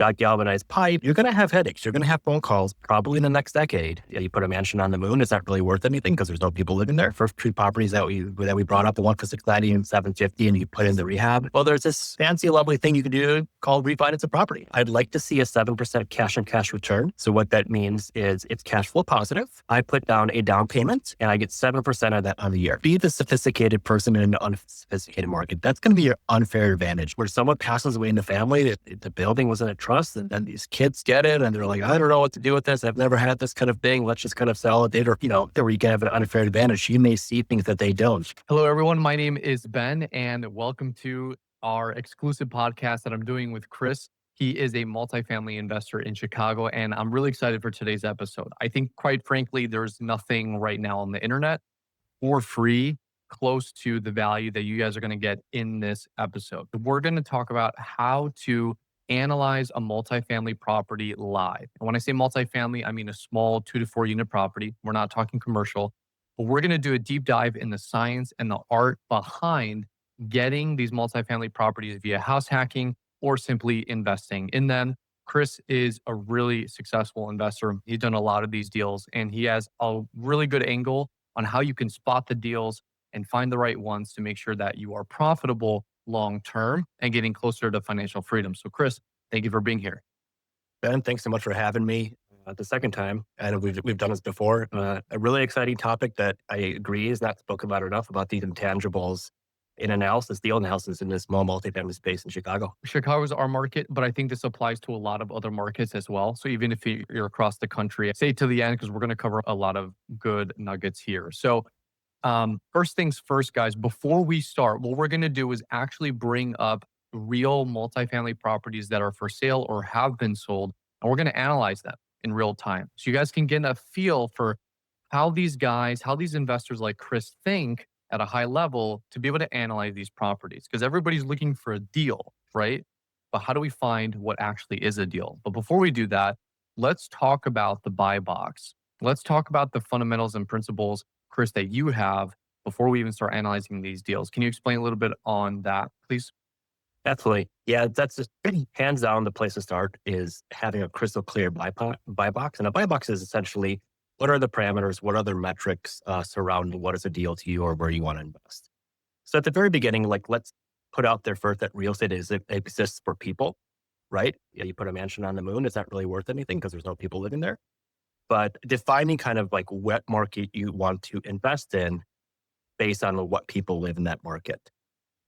got galvanized pipe, you're going to have headaches. You're going to have phone calls probably in the next decade. Yeah, you put a mansion on the moon. Is that really worth anything? Because there's no people living there. First two properties that we brought up, the one for 690 and 750, and you put in the rehab. Well, there's this fancy, lovely thing you can do called refinance a property. I'd like to see a 7% cash on cash return. So what that means is it's cash flow positive. I put down a down payment and I get 7% of that on the year. Be the sophisticated person in an unsophisticated market. That's going to be your unfair advantage. Where someone passes away in the family, the building was in a trust, and then these kids get it and they're like, I don't know what to do with this. I've never had this kind of thing. Let's just kind of sell it. Or, where you can have an unfair advantage. You may see things that they don't. Hello, everyone. My name is Ben, and welcome to our exclusive podcast that I'm doing with Chris. He is a multifamily investor in Chicago, and I'm really excited for today's episode. I think, quite frankly, there's nothing right now on the internet for free close to the value that you guys are going to get in this episode. We're going to talk about how to analyze a multifamily property live. And when I say multifamily, I mean a small 2 to 4 unit property. We're not talking commercial, but we're going to do a deep dive in the science and the art behind getting these multifamily properties via house hacking or simply investing in them. Chris is a really successful investor. He's done a lot of these deals and he has a really good angle on how you can spot the deals and find the right ones to make sure that you are profitable long term and getting closer to financial freedom. So, Chris, thank you for being here. Ben, thanks so much for having me the second time. I know we've done this before. A really exciting topic that I agree is not spoken about enough about these intangibles in analysis, deal analysis in this small multifamily space in Chicago. Chicago is our market, but I think this applies to a lot of other markets as well. So even if you're across the country, stay to the end because we're going to cover a lot of good nuggets here. So first things first, guys, before we start, what we're going to do is actually bring up real multifamily properties that are for sale or have been sold, and we're going to analyze them in real time. So you guys can get a feel for how these guys, how these investors like Chris think at a high level to be able to analyze these properties because everybody's looking for a deal, right? But how do we find what actually is a deal? But before we do that, let's talk about the buy box. Let's talk about the fundamentals and principles, Chris, that you have before we even start analyzing these deals. Can you explain a little bit on that, please? Absolutely. Yeah, that's just hands down the place to start is having a crystal clear buy box. And a buy box is essentially what are the parameters, what other metrics surrounding what is a deal to you or where you want to invest. So at the very beginning, like let's put out there first that real estate it exists for people, right? Yeah, you put a mansion on the moon, is that really worth anything because there's no people living there? But defining kind of like what market you want to invest in based on what people live in that market.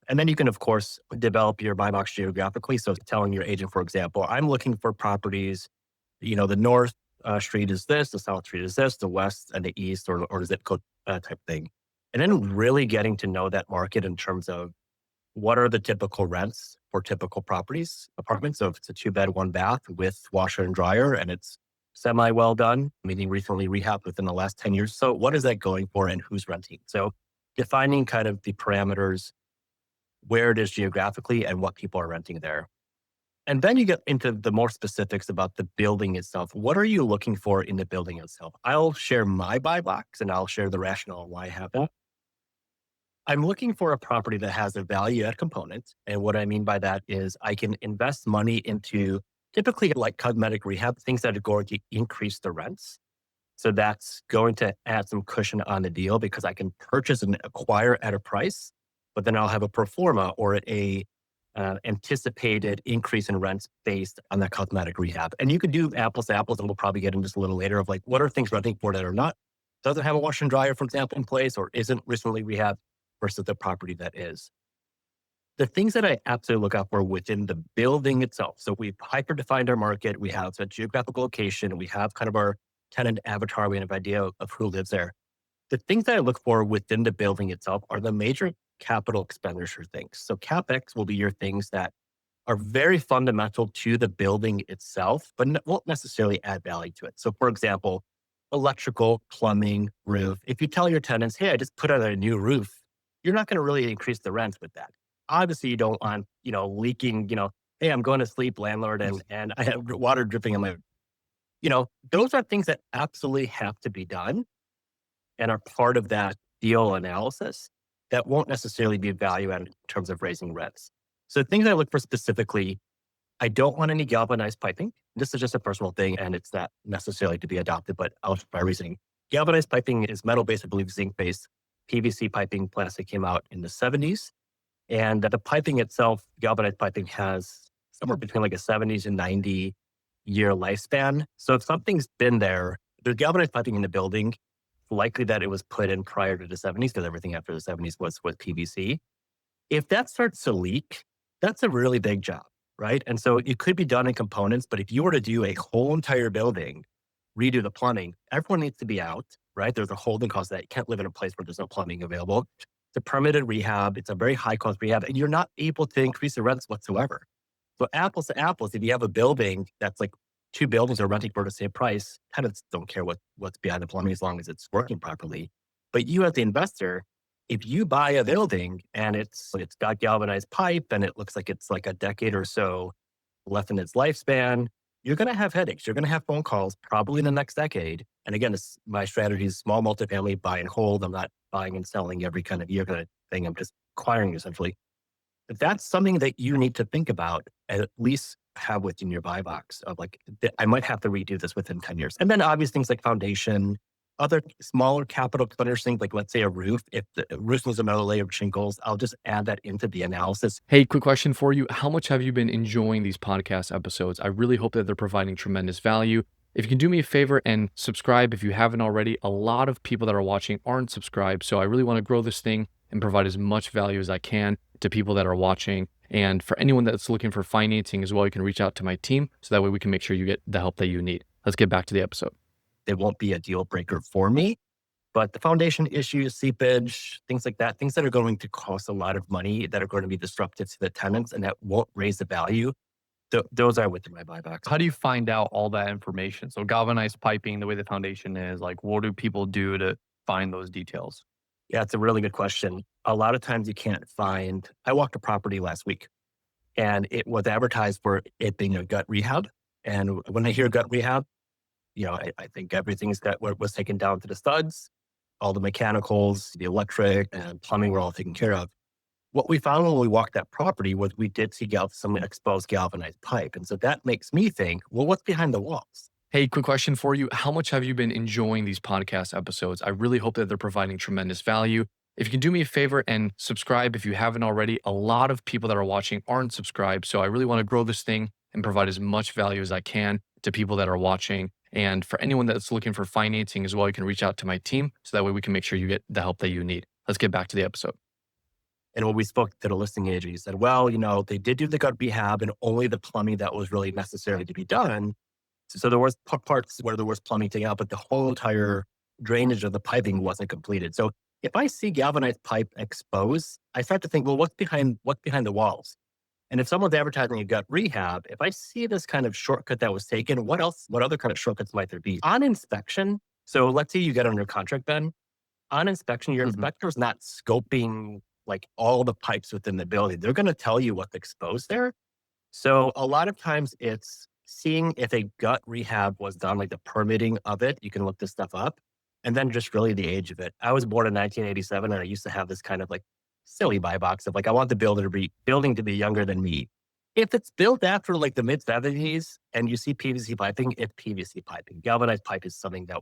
And then you can, of course, develop your buy box geographically. So telling your agent, for example, I'm looking for properties, the north street is this, the south street is this, the west and the east or zip code type thing. And then really getting to know that market in terms of what are the typical rents for typical properties, apartments. So if it's a 2-bed, 1-bath with washer and dryer and it's semi well done, meaning recently rehabbed within the last 10 years. So what is that going for and who's renting? So defining kind of the parameters, where it is geographically and what people are renting there. And then you get into the more specifics about the building itself. What are you looking for in the building itself? I'll share my buy box and I'll share the rationale why I have that. I'm looking for a property that has a value add component. And what I mean by that is I can invest money into typically like cosmetic rehab, things that are going to increase the rents. So that's going to add some cushion on the deal because I can purchase and acquire at a price, but then I'll have a pro forma or a anticipated increase in rents based on that cosmetic rehab. And you could do apples to apples, and we'll probably get into this a little later of like, what are things renting for that are not, doesn't have a washer and dryer, for example, in place or isn't recently rehabbed versus the property that is. The things that I absolutely look out for within the building itself. So we've hyper defined our market. We have a geographical location. We have kind of our tenant avatar. We have an idea of who lives there. The things that I look for within the building itself are the major capital expenditure things. So CapEx will be your things that are very fundamental to the building itself, but won't necessarily add value to it. So for example, electrical, plumbing, roof. If you tell your tenants, hey, I just put out a new roof, you're not going to really increase the rents with that. Obviously you don't want, leaking, hey, I'm going to sleep, landlord, and I have water dripping in my, those are things that absolutely have to be done and are part of that deal analysis that won't necessarily be value added in terms of raising rents. So things I look for specifically, I don't want any galvanized piping. This is just a personal thing, and it's not necessarily to be adopted, but I'll my reasoning. Galvanized piping is metal-based, I believe zinc-based. PVC piping plastic came out in the 70s. And the piping itself, galvanized piping has somewhere between like a 70s and 90-year lifespan. So if something's been there, there's galvanized piping in the building, likely that it was put in prior to the 70s because everything after the 70s was PVC. If that starts to leak, that's a really big job, right? And so it could be done in components, but if you were to do a whole entire building, redo the plumbing, everyone needs to be out, right? There's a holding cost that you can't live in a place where there's no plumbing available. It's a permitted rehab. It's a very high cost rehab, and you're not able to increase the rents whatsoever. So apples to apples, if you have a building that's like two buildings are renting for the same price, tenants don't care what's behind the plumbing as long as it's working properly. But you as the investor, if you buy a building and it's got galvanized pipe and it looks like it's like a decade or so left in its lifespan, you're going to have headaches. You're going to have phone calls probably in the next decade. And again, my strategy is small multifamily, buy and hold. I'm not buying and selling every kind of year kind of thing. I'm just acquiring essentially. But that's something that you need to think about and at least have within your buy box of like, I might have to redo this within 10 years. And then obvious things like foundation, other smaller capital expenditures, things like let's say a roof. If the roof was another layer of shingles, I'll just add that into the analysis. Hey, quick question for you. How much have you been enjoying these podcast episodes? I really hope that they're providing tremendous value. If you can do me a favor and subscribe if you haven't already, a lot of people that are watching aren't subscribed. So I really want to grow this thing and provide as much value as I can to people that are watching. And for anyone that's looking for financing as well, you can reach out to my team so that way we can make sure you get the help that you need. Let's get back to the episode. It won't be a deal breaker for me, but the foundation issues, seepage, things like that, things that are going to cost a lot of money, that are going to be disruptive to the tenants and that won't raise the value, those are within my buybacks. How do you find out all that information? So galvanized piping, the way the foundation is, like what do people do to find those details? Yeah, it's a really good question. A lot of times you can't find, I walked a property last week and it was advertised for it being a gut rehab. And when I hear gut rehab, I think everything's was taken down to the studs, all the mechanicals, the electric and plumbing were all taken care of. What we found when we walked that property was we did see some exposed galvanized pipe. And so that makes me think, well, what's behind the walls? Hey, quick question for you. How much have you been enjoying these podcast episodes? I really hope that they're providing tremendous value. If you can do me a favor and subscribe if you haven't already, a lot of people that are watching aren't subscribed. So I really want to grow this thing and provide as much value as I can to people that are watching. And for anyone that's looking for financing as well, you can reach out to my team so that way we can make sure you get the help that you need. Let's get back to the episode. And when we spoke to the listing agent, he said, well, they did do the gut rehab and only the plumbing that was really necessary to be done. So there was parts where there was plumbing taken out, but the whole entire drainage of the piping wasn't completed. So if I see galvanized pipe exposed, I start to think, well, what's behind the walls? And if someone's advertising a gut rehab, if I see this kind of shortcut that was taken, what other kind of shortcuts might there be? On inspection, so let's say you get under contract, Ben. On inspection, your inspector is not scoping like all the pipes within the building. They're going to tell you what's exposed there. So a lot of times it's seeing if a gut rehab was done, like the permitting of it. You can look this stuff up. And then just really the age of it. I was born in 1987 and I used to have this kind of like silly buy box of like, I want the building to be younger than me. If it's built after like the mid 70s and you see PVC piping, it's PVC piping. Galvanized pipe is something that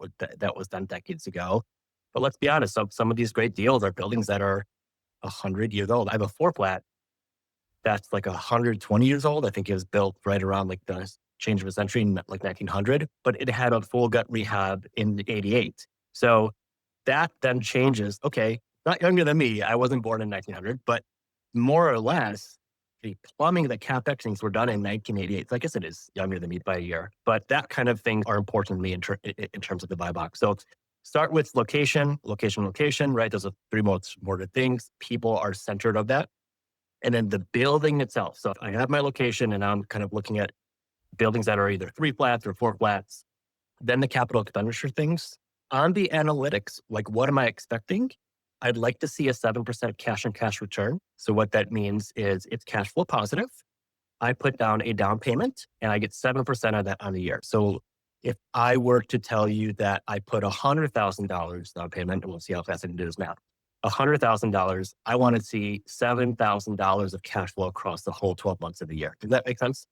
was done decades ago. But let's be honest, some of these great deals are buildings that are 100 years old. I have a four flat that's like 120 years old. I think it was built right around like the change of a century in like 1900, but it had a full gut rehab in 88. So that then changes. Okay, not younger than me. I wasn't born in 1900, but more or less the plumbing, the CapEx things were done in 1988. So I guess it is younger than me by a year, but that kind of things are important to me in terms of the buy box. So start with location, right? Those are three most important things. People are centered of that. And then the building itself. So if I have my location and I'm kind of looking at buildings that are either 3 flats or 4 flats, then the capital expenditure things. On the analytics, like what am I expecting? I'd like to see a 7% cash on cash return. So what that means is it's cash flow positive. I put down a down payment and I get 7% of that on the year. So if I were to tell you that I put $100,000 down payment, and we'll see how fast I can do this now. $100,000, I want to see $7,000 of cash flow across the whole 12 months of the year. Does that make sense?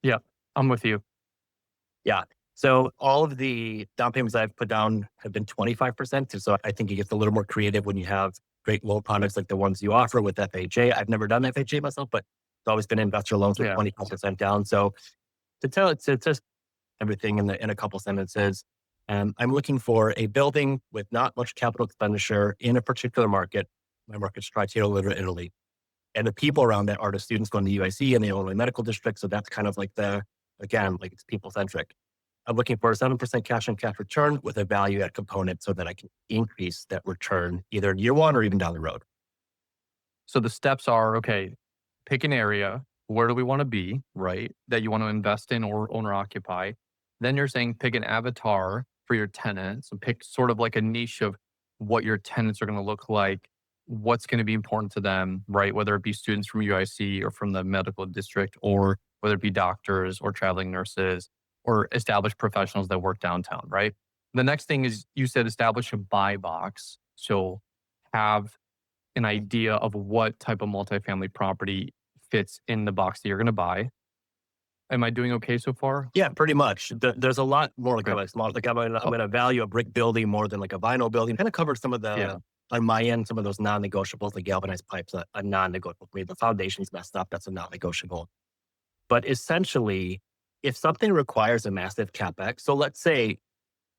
Yeah, I'm with you. Yeah. So all of the down payments I've put down have been 25%. So I think it gets a little more creative when you have great loan products like the ones you offer with FHA. I've never done FHA myself, but it's always been investor loans with Yeah. 25% down. So to just everything in a couple sentences, I'm looking for a building with not much capital expenditure in a particular market. My market's Tri-Tier Italy. And the people around that are the students going to UIC and the Illinois Medical District. So that's kind of like again, like it's people centric. I'm looking for a 7% cash on cash return with a value add component so that I can increase that return either in year one or even down the road. So the steps are, okay, pick an area. Where do we want to be, right? That you want to invest in or owner occupy. Then you're saying pick an avatar for your tenants and pick sort of like a niche of what your tenants are going to look like, what's going to be important to them, right? Whether it be students from UIC or from the medical district, or whether it be doctors or traveling nurses or established professionals that work downtown, right? The next thing is you said establish a buy box. So have an idea of what type of multifamily property fits in the box that you're going to buy. Am I doing okay so far? Yeah, pretty much. There's a lot more like Okay. kind of small. Like I'm Oh, going to value a brick building more than like a vinyl building. Kind of cover some of yeah. on my end, some of those non-negotiables, like galvanized pipes, a non-negotiable for me. The foundation's messed up. That's a non-negotiable. But essentially, if something requires a massive CapEx, so let's say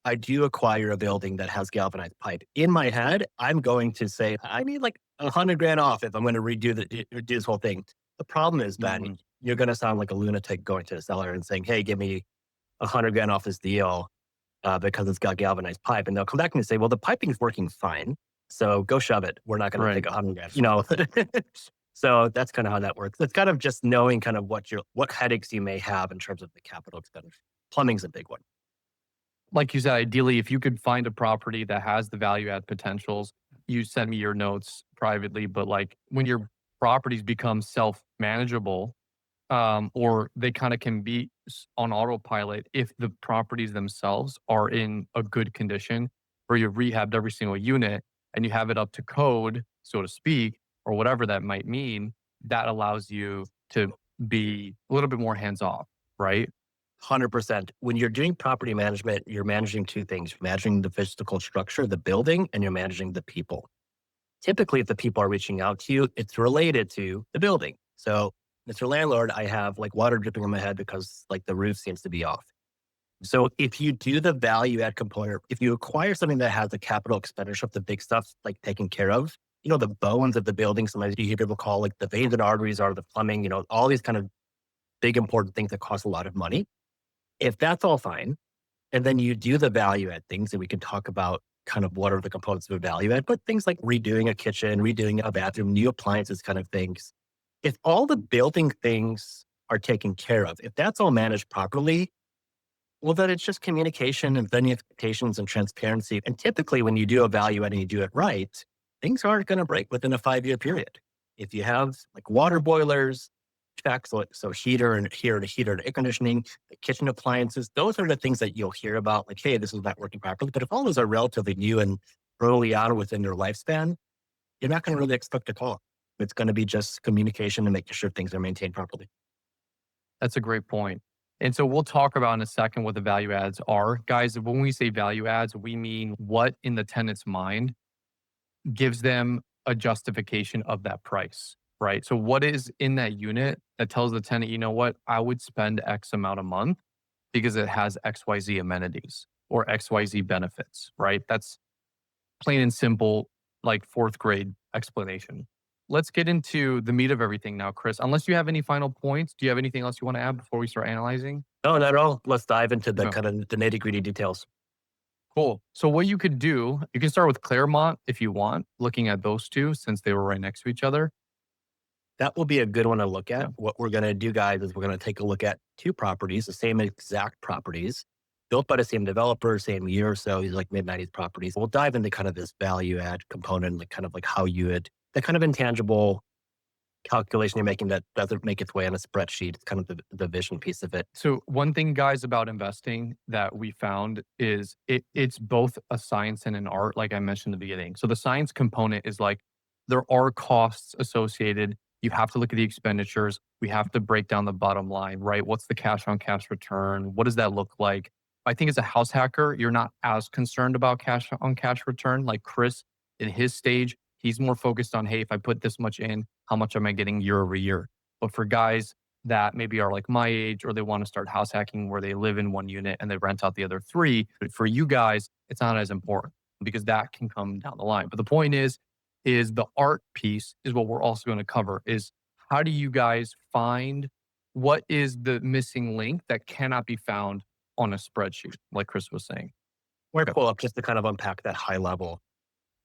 I do acquire a building that has galvanized pipe. In my head, I'm going to say, I need like 100 grand off if I'm going to redo this whole thing. The problem is, Ben, Mhm. you're going to sound like a lunatic going to the seller and saying, hey, give me 100 grand off this deal because it's got galvanized pipe. And they'll come back and say, well, the piping is working fine. So go shove it. We're not going to take Right. 100 grand, So that's kind of how that works. It's kind of just knowing kind of what headaches you may have in terms of the capital expenditure. Plumbing's a big one. Like you said, ideally, if you could find a property that has the value add potentials, you send me your notes privately. But like when your properties become self manageable, or they kind of can be on autopilot if the properties themselves are in a good condition, where you've rehabbed every single unit and you have it up to code, so to speak, or whatever that might mean, that allows you to be a little bit more hands off, right? 100%. When you're doing property management, you're managing two things. You're managing the physical structure, the building, and you're managing the people. Typically, if the people are reaching out to you, it's related to the building. So, Mr. Landlord, I have like water dripping on my head because like the roof seems to be off. So, if you do the value add component, if you acquire something that has the capital expenditure of the big stuff like taken care of, the bones of the building, sometimes you hear people call like the veins and arteries or the plumbing, all these kind of big important things that cost a lot of money. If that's all fine, and then you do the value add things, and we can talk about kind of what are the components of a value add, but things like redoing a kitchen, redoing a bathroom, new appliances kind of things. If all the building things are taken care of, if that's all managed properly, well, then it's just communication and then expectations and transparency. And typically, when you do a value add and you do it right, things aren't going to break within a 5 year period. If you have like water boilers, checks, so heater and air conditioning, the kitchen appliances, those are the things that you'll hear about. Like, hey, this is not working properly. But if all those are relatively new and early on within their lifespan, you're not going to really expect a call. It's going to be just communication and making sure things are maintained properly. That's a great point. And so we'll talk about in a second what the value adds are. Guys, when we say value adds, we mean what in the tenant's mind gives them a justification of that price, right? So what is in that unit that tells the tenant, you know what, I would spend X amount a month because it has XYZ amenities or XYZ benefits, right? That's plain and simple, like fourth grade explanation. Let's get into the meat of everything now, Chris. Unless you have any final points, do you have anything else you want to add before we start analyzing? No, not at all. Let's dive into the Okay. kind of the nitty gritty details. Cool. So what you could do, you can start with Claremont if you want, looking at those two since they were right next to each other. That will be a good one to look Yeah. at. What we're going to do, guys, is we're going to take a look at two properties, the same exact properties, built by the same developer, same year or so. These like mid 90s properties. We'll dive into kind of this value add component, like kind of like how you would, the kind of intangible calculation you're making that doesn't make its way on a spreadsheet. It's kind of the vision piece of it. So one thing, guys, about investing that we found is it's both a science and an art, like I mentioned in the beginning. So the science component is like there are costs associated. you have to look at the expenditures. We have to break down the bottom line, right? What's the cash on cash return? What does that look like? I think as a house hacker, you're not as concerned about cash on cash return. Like Chris, in his stage, he's more focused on, hey, if I put this much in, how much am I getting year over year? But for guys that maybe are like my age or they want to start house hacking where they live in one unit and they rent out the other three, but for you guys, it's not as important because that can come down the line. But the point is the art piece is what we're also going to cover is how do you guys find what is the missing link that cannot be found on a spreadsheet, like Chris was saying. We're pull up just to kind of unpack that high level.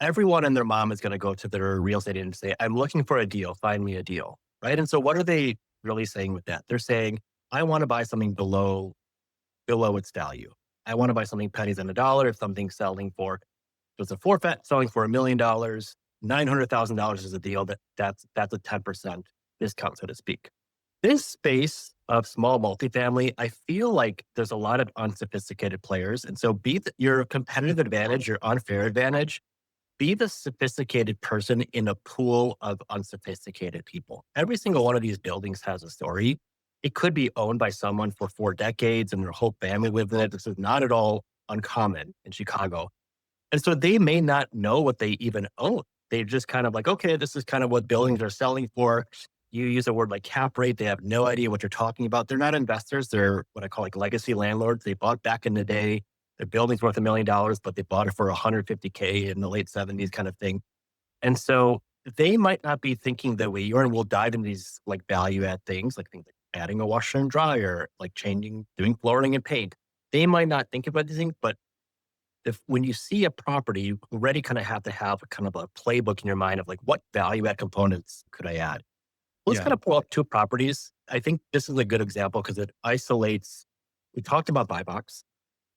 Everyone and their mom is going to go to their real estate agent and say, I'm looking for a deal. Find me a deal. Right. And so what are they really saying with that? They're saying, I want to buy something below its value. I want to buy something pennies on the dollar. If something's selling for, there's a forfeit selling for $1 million, $900,000 is a deal that's a 10% discount, so to speak. This space of small multifamily, I feel like there's a lot of unsophisticated players. And so your competitive advantage, your unfair advantage, be the sophisticated person in a pool of unsophisticated people. Every single one of these buildings has a story. It could be owned by someone for 4 decades and their whole family lived in it. This is not at all uncommon in Chicago. And so they may not know what they even own. They just kind of like, okay, this is kind of what buildings are selling for. You use a word like cap rate. They have no idea what you're talking about. They're not investors. They're what I call like legacy landlords. They bought back in the day. Their building's worth $1 million, but they bought it for 150K in the late 70s kind of thing. And so they might not be thinking that way you are. And we'll dive into these like value add things, like things like adding a washer and dryer, like doing flooring and paint. They might not think about these things, but when you see a property, you already kind of have to have a kind of a playbook in your mind of like, what value add components could I add? Let's Yeah. kind of pull up two properties. I think this is a good example because it isolates. We talked about buy box.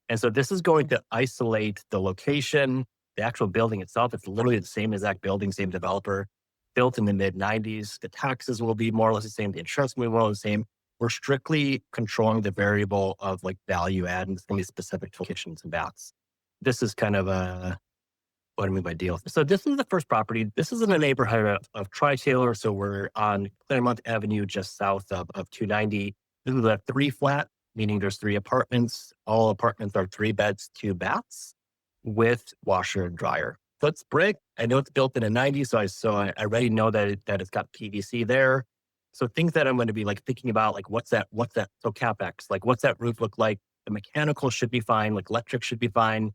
And so this is going to isolate the location, the actual building itself. It's literally the same exact building, same developer, built in the mid 90s. The taxes will be more or less the same. The insurance will be more or less the same. We're strictly controlling the variable of like value add and it's going to be specific to kitchens and baths. This is kind of what I mean by deal. So this is the first property. This is in a neighborhood of Tri-Taylor. So we're on Claremont Avenue, just south of 290. This is a 3 flat, meaning there's 3 apartments. All apartments are 3 beds, 2 baths with washer and dryer. So it's brick. I know it's built in the 90s. So I already know that it's got PVC there. So things that I'm going to be like thinking about, like what's that? So CapEx, like what's that roof look like? The mechanical should be fine. Like electric should be fine.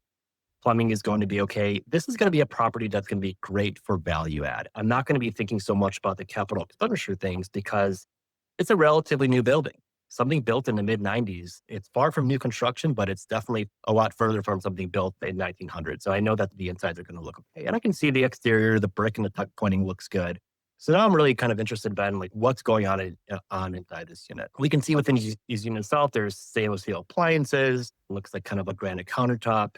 Plumbing is going to be okay. This is going to be a property that's going to be great for value add. I'm not going to be thinking so much about the capital expenditure things because it's a relatively new building. Something built in the mid 90s. It's far from new construction, but it's definitely a lot further from something built in 1900. So I know that the insides are going to look okay. And I can see the exterior, the brick and the tuck pointing looks good. So now I'm really kind of interested, Ben, like what's going on inside this unit. We can see within these units itself, there's stainless steel appliances, looks like kind of a granite countertop.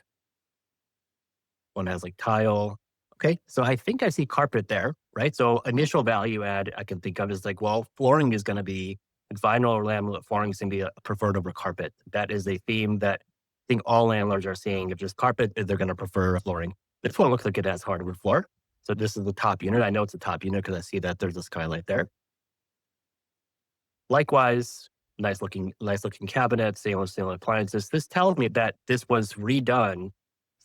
One has like tile. Okay. So I think I see carpet there, right? So initial value add I can think of is like, well, flooring is going to be vinyl or laminate flooring is going to be preferred over carpet. That is a theme that I think all landlords are seeing. If there's carpet, they're going to prefer flooring. This one looks like it has hardwood floor. So this is the top unit. I know it's a top unit because I see that there's a skylight there. Likewise, nice looking cabinet, stainless steel appliances. This tells me that this was redone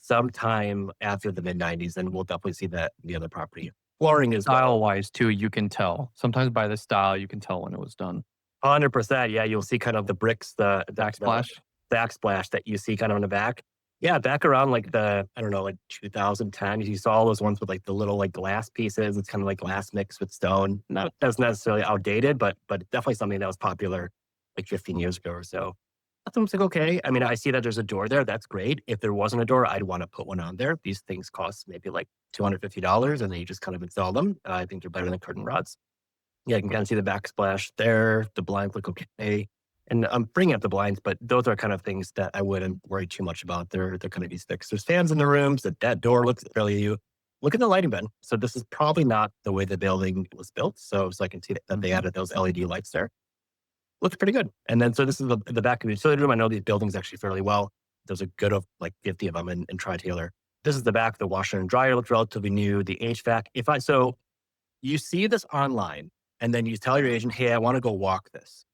sometime after the mid 90s, and we'll definitely see that in the other property. Flooring as well. Style wise, too, you can tell. Sometimes by the style, you can tell when it was done. 100%. Yeah, you'll see kind of the bricks, the Backsplash. backsplash that you see kind of in the back. Yeah, back around like I don't know, like 2010, you saw all those ones with like the little like glass pieces. It's kind of like glass mixed with stone. Not that's necessarily outdated, but definitely something that was popular like 15 years ago or so. That's almost like, okay. I mean, I see that there's a door there. That's great. If there wasn't a door, I'd want to put one on there. These things cost maybe like $250 and then you just kind of install them. I think they're better than curtain rods. Yeah, you can kind of see the backsplash there. The blinds look okay. And I'm bringing up the blinds, but those are kind of things that I wouldn't worry too much about. They're kind of these fixed. There's fans in the rooms. That door looks fairly you. Look at the lighting, Ben. So this is probably not the way the building was built. So I can see that they added those LED lights there. Looks pretty good. And then, so this is the back of the utility room. I know these buildings actually fairly well. There's a good of like 50 of them in Tri-Taylor. This is the back. The washer and dryer looks relatively new. The HVAC. So you see this online, And then you tell your agent, hey, I want to go walk this.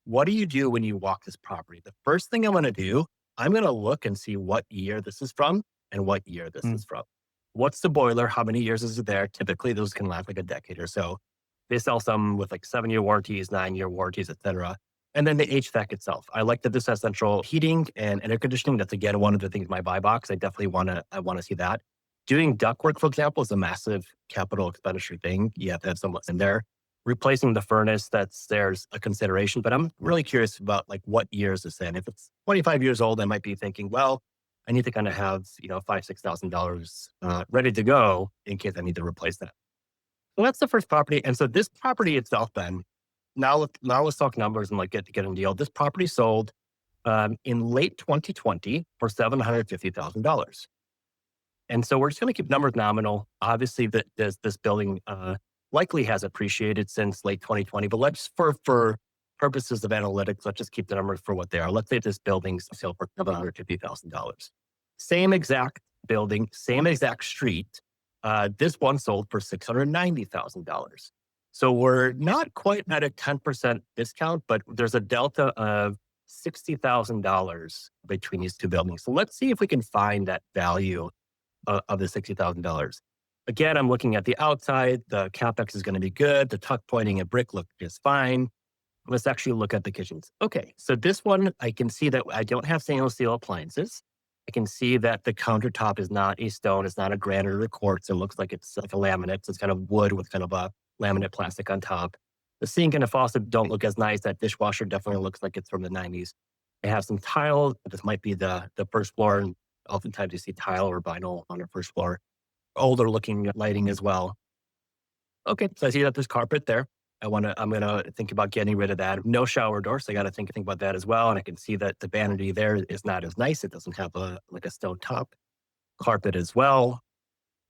What do you do when you walk this property? The first thing I'm going to do, I'm going to look and see what year this is from and what year this Mm, is from. What's the boiler? How many years is it there? Typically, those can last like a decade or so. They sell some with like 7-year warranties, 9-year warranties, etc. And then the HVAC itself. I like that this has central heating and air conditioning. That's again one of the things in my buy box. I want to see that. Doing ductwork, for example, is a massive capital expenditure thing. You have to have someone in there. Replacing the furnace, there's a consideration, but I'm really curious about like what years is in. If it's 25 years old, I might be thinking, well, I need to kind of have, $5,000-6,000 ready to go in case I need to replace that. So that's the first property. And so this property itself, then now let's talk numbers and like get a deal. This property sold in late 2020 for $750,000. And so we're just going to keep numbers nominal. Obviously, that this building likely has appreciated since late 2020, but let's for purposes of analytics, let's just keep the numbers for what they are. Let's say this building's sale for $750,000. Same exact building, same exact street. This one sold for $690,000. So we're not quite at a 10% discount, but there's a delta of $60,000 between these two buildings. So let's see if we can find that value of the $60,000. Again, I'm looking at the outside. The CapEx is going to be good. The tuck pointing and brick look just fine. Let's actually look at the kitchens. Okay, so this one, I can see that I don't have stainless steel appliances. I can see that the countertop is not a stone. It's not a granite or quartz. It looks like it's like a laminate. So it's kind of wood with kind of a laminate plastic on top. The sink and the faucet don't look as nice. That dishwasher definitely looks like it's from the 90s. It has some tile. This might be the first floor. And oftentimes you see tile or vinyl on the first floor. Older looking lighting as well. Okay, so I see that there's carpet there. I'm gonna think about getting rid of that. No shower door, so I gotta think about that as well. And I can see that the vanity there is not as nice. It doesn't have like a stone top. Carpet as well,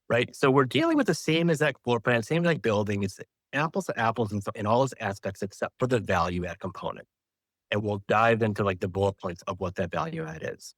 right? So we're dealing with the same exact floor plan, same exact building. It's apples to apples in all its aspects except for the value add component. And we'll dive into like the bullet points of what that value add is.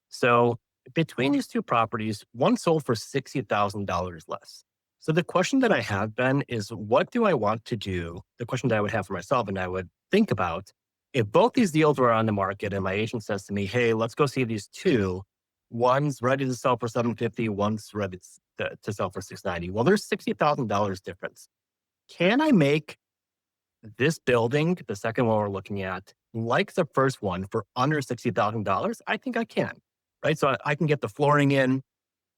So between these two properties, one sold for $60,000 less. So the question that I have, Ben, is what do I want to do? The question that I would have for myself and I would think about if both these deals were on the market and my agent says to me, hey, let's go see these two. One's ready to sell for 750, one's ready to sell for 690. Well, there's $60,000 difference. Can I make this building, the second one we're looking at, like the first one for under $60,000? I think I can, right? So I can get the flooring in.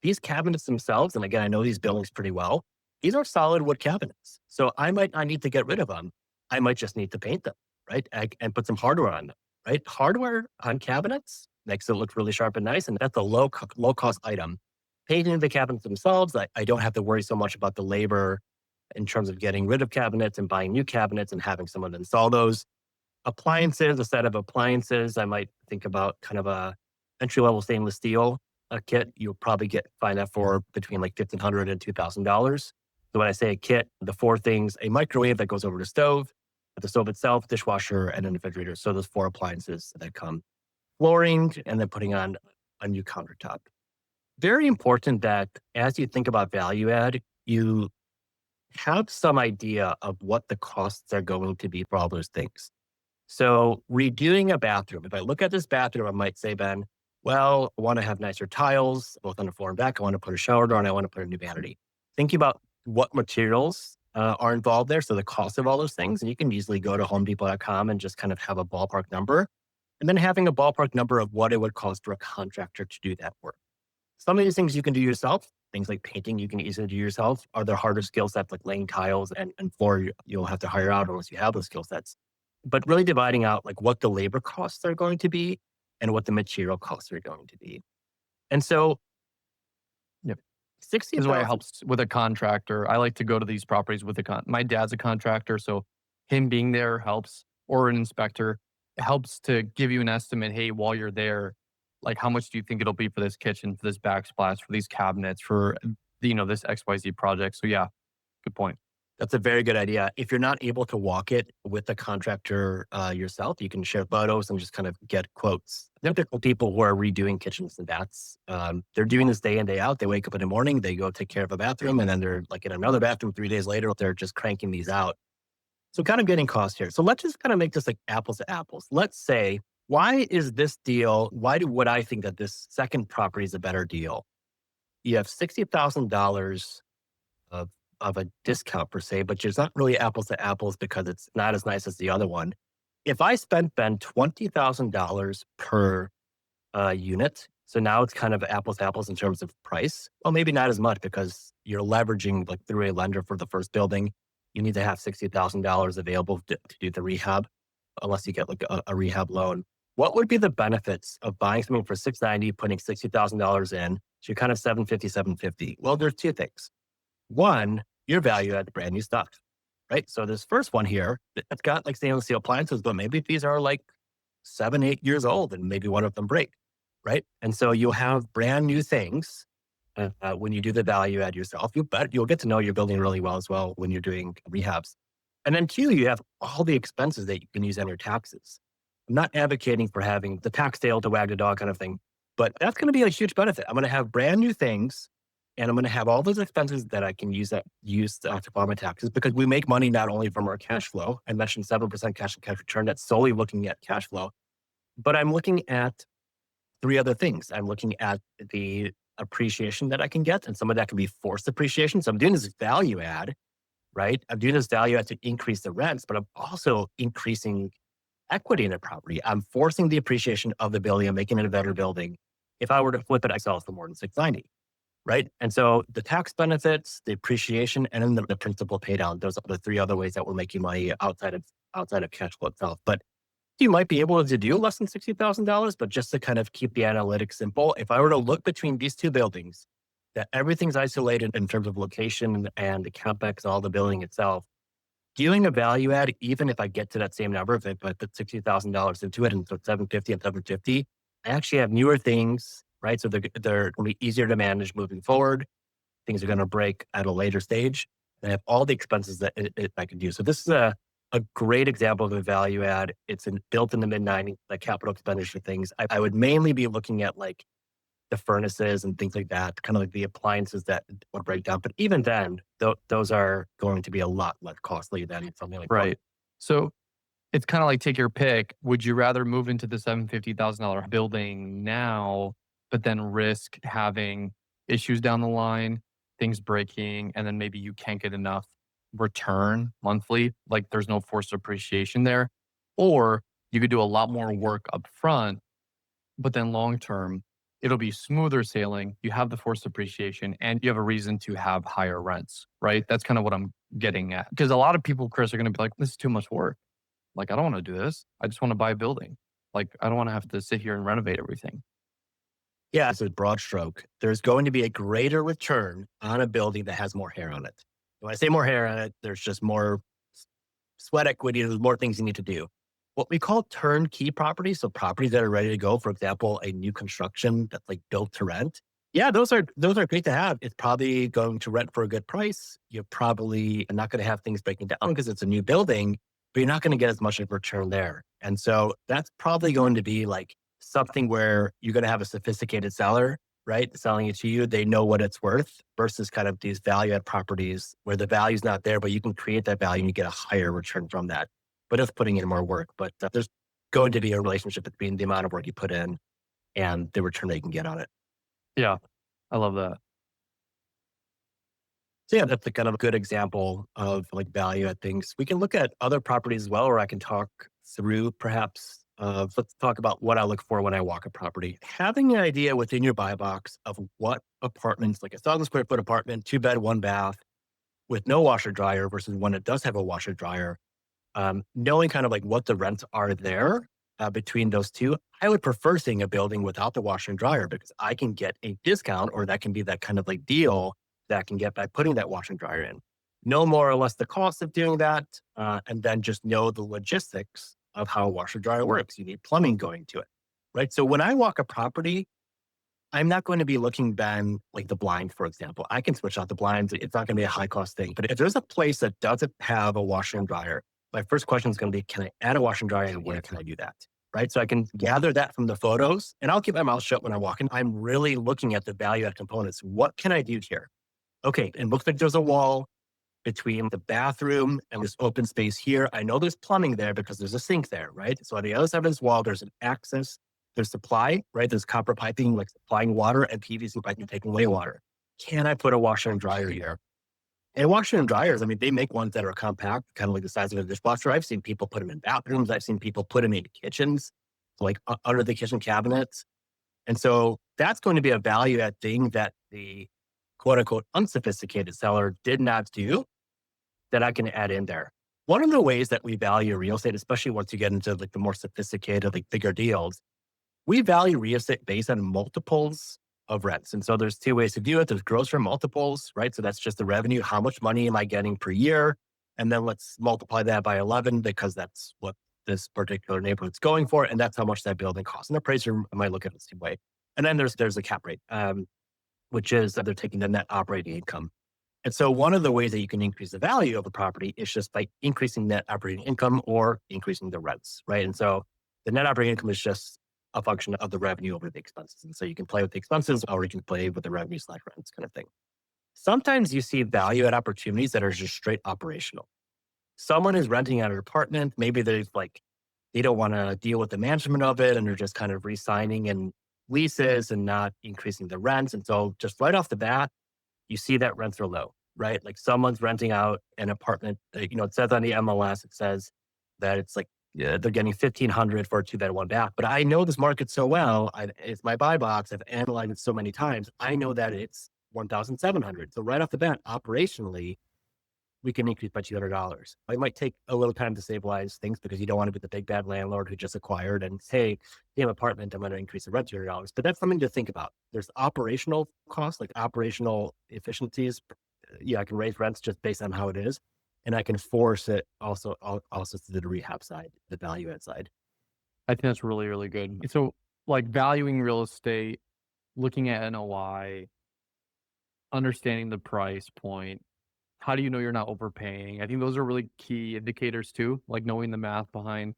These cabinets themselves, and again, I know these buildings pretty well. These are solid wood cabinets. So I might not need to get rid of them. I might just need to paint them, right? And put some hardware on them, right? Hardware on cabinets makes it look really sharp and nice. And that's a low cost item. Painting the cabinets themselves, I don't have to worry so much about the labor in terms of getting rid of cabinets and buying new cabinets and having someone install those. Appliances, a set of appliances, I might think about kind of a entry level stainless steel kit. You'll probably find that for between like $1,500 and $2,000. So when I say a kit, the four things: a microwave that goes over the stove, the stove itself, dishwasher, and a refrigerator. So those four appliances that come. Flooring, and then putting on a new countertop. Very important that as you think about value add, you have some idea of what the costs are going to be for all those things. So redoing a bathroom, if I look at this bathroom, I might say, Ben, well, I want to have nicer tiles, both on the floor and back. I want to put a shower door and I want to put a new vanity. Thinking about what materials are involved there. So the cost of all those things, and you can easily go to homedepot.com and just kind of have a ballpark number. And then having a ballpark number of what it would cost for a contractor to do that work. Some of these things you can do yourself. Things like painting, you can easily do yourself. Are there harder skill sets like laying tiles and floor you'll have to hire out unless you have those skill sets? But really dividing out like what the labor costs are going to be and what the material costs are going to be. And so Yep. This is why it 60,000. helps with a contractor. I like to go to these properties with my dad's a contractor, so him being there helps, or an inspector. It helps to give you an estimate. Hey, while you're there, like how much do you think it'll be for this kitchen, for this backsplash, for these cabinets, for this XYZ project? So yeah, good point. That's a very good idea. If you're not able to walk it with the contractor yourself, you can share photos and just kind of get quotes. Typical people who are redoing kitchens and baths, they're doing this day in, day out. They wake up in the morning, they go take care of a bathroom, and then they're like in another bathroom 3 days later. They're just cranking these out. So kind of getting cost here. So let's just kind of make this like apples to apples. Let's say, why do what I think that this second property is a better deal? You have $60,000 of a discount per se, but it's not really apples to apples because it's not as nice as the other one. If I spent Ben $20,000 per unit, so now it's kind of apples to apples in terms of price. Well, maybe not as much because you're leveraging like through a lender for the first building. You need to have $60,000 available to do the rehab, unless you get like a rehab loan. What would be the benefits of buying something for 690, putting $60,000 in? So you're kind of 750, 750. Well, there's two things. One, your value add brand new stuff, right? So this first one here, it's got like stainless steel appliances, but maybe these are like 7, 8 years old and maybe one of them break, right? And so you'll have brand new things when you do the value add yourself. You'll get to know your building really well as well when you're doing rehabs. And then two, you have all the expenses that you can use on your taxes. I'm not advocating for having the tax tail to wag the dog kind of thing, but that's going to be a huge benefit. I'm going to have brand new things and I'm going to have all those expenses that I can use to file my taxes because we make money not only from our cash flow. I mentioned 7% cash and cash return. That's solely looking at cash flow, but I'm looking at three other things. I'm looking at the appreciation that I can get, and some of that can be forced appreciation. So I'm doing this value add, right? I'm doing this value add to increase the rents, but I'm also increasing equity in the property. I'm forcing the appreciation of the building. I'm making it a better building. If I were to flip it, I sell it for more than 690, right? And so the tax benefits, the appreciation, and then the principal pay down. Those are the three other ways that we're making money outside of cash flow itself. But you might be able to do less than $60,000, but just to kind of keep the analytics simple, if I were to look between these two buildings, that everything's isolated in terms of location and the CapEx, all the building itself, doing a value add, even if I get to that same number, if I put $60,000 into it and so 750 and 750, I actually have newer things, right? So they're going to be easier to manage moving forward. Things are going to break at a later stage. And I have all the expenses that I can do. So this is a great example of a value add. It's built in the mid 90s, like capital expenditure things. I would mainly be looking at like the furnaces and things like that, kind of like the appliances that would break down. But even then, those are going to be a lot less costly than something like that. Right. So it's kind of like take your pick. Would you rather move into the $750,000 building now, but then risk having issues down the line, things breaking, and then maybe you can't get enough return monthly, like there's no forced appreciation there? Or you could do a lot more work up front, but then long term, it'll be smoother sailing. You have the forced appreciation and you have a reason to have higher rents, right? That's kind of what I'm getting at. Because a lot of people, Chris, are going to be like, this is too much work. Like, I don't want to do this. I just want to buy a building. Like, I don't want to have to sit here and renovate everything. Yeah, it's a broad stroke. There's going to be a greater return on a building that has more hair on it. When I say more hair on it, there's just more sweat equity. There's more things you need to do. What we call turnkey properties, so properties that are ready to go. For example, a new construction that's like built to rent. Yeah, those are great to have. It's probably going to rent for a good price. You're probably not going to have things breaking down because it's a new building, but you're not going to get as much of a return there. And so that's probably going to be like something where you're going to have a sophisticated seller, right? Selling it to you. They know what it's worth versus kind of these value add properties where the value's not there, but you can create that value and you get a higher return from that. But it's putting in more work. But there's going to be a relationship between the amount of work you put in and the return that you can get on it. Yeah, I love that. So yeah, that's a kind of a good example of like value add things. We can look at other properties as well, or I can talk through perhaps. Let's talk about what I look for when I walk a property. Having an idea within your buy box of what apartments, like a 1,000 square foot apartment, 2 bed, 1 bath, with no washer dryer versus one that does have a washer dryer. Knowing kind of like what the rents are there between those two, I would prefer seeing a building without the washer and dryer because I can get a discount or that can be that kind of like deal that I can get by putting that washer and dryer in. Know more or less the cost of doing that, and then just know the logistics of how a washer dryer works. You need plumbing going to it, right? So when I walk a property, I'm not going to be looking then like the blind, for example. I can switch out the blinds. It's not going to be a high cost thing. But if there's a place that doesn't have a washer and dryer, my first question is going to be, can I add a washer and dryer and where can I do that? Right. So I can gather that from the photos and I'll keep my mouth shut when I walk in. I'm really looking at the value add components. What can I do here? Okay. And looks like there's a wall between the bathroom and this open space here. I know there's plumbing there because there's a sink there, right? So on the other side of this wall, there's an access, there's supply, right? There's copper piping, like supplying water, and PVC piping taking away water. Can I put a washer and dryer here? And washer and dryers, I mean, they make ones that are compact, kind of like the size of a dishwasher. I've seen people put them in bathrooms. I've seen people put them in kitchens, like under the kitchen cabinets. And so that's going to be a value add thing that the quote unquote unsophisticated seller did not do that I can add in there. One of the ways that we value real estate, especially once you get into like the more sophisticated, like bigger deals, we value real estate based on multiples of rents. And so there's two ways to do it. There's gross rent multiples, right? So that's just the revenue. How much money am I getting per year? And then let's multiply that by 11 because that's what this particular neighborhood's going for. And that's how much that building costs. And the appraiser might look at it the same way. And then there's a cap rate, which is that they're taking the net operating income. And so one of the ways that you can increase the value of a property is just by increasing net operating income or increasing the rents, right? And so the net operating income is just a function of the revenue over the expenses. And so you can play with the expenses or you can play with the revenue slash rents kind of thing. Sometimes you see value at opportunities that are just straight operational. Someone is renting out an apartment. Maybe they don't want to deal with the management of it and they're just kind of re-signing and leases and not increasing the rents. And so just right off the bat, you see that rents are low, right? Like someone's renting out an apartment, it says on the MLS, it says that it's like, yeah, they're getting 1,500 for a 2-bed, 1-bath. But I know this market so well. It's my buy box. I've analyzed it so many times. I know that it's 1,700. So right off the bat, operationally, we can increase by $200. It might take a little time to stabilize things because you don't want to be the big bad landlord who just acquired and say, damn apartment, I'm going to increase the rent $200. But that's something to think about. There's operational costs, like operational efficiencies. Yeah, I can raise rents just based on how it is. And I can force it also to the rehab side, the value add side. I think that's really, really good. So, like valuing real estate, looking at NOI, understanding the price point. How do you know you're not overpaying? I think those are really key indicators too, like knowing the math behind,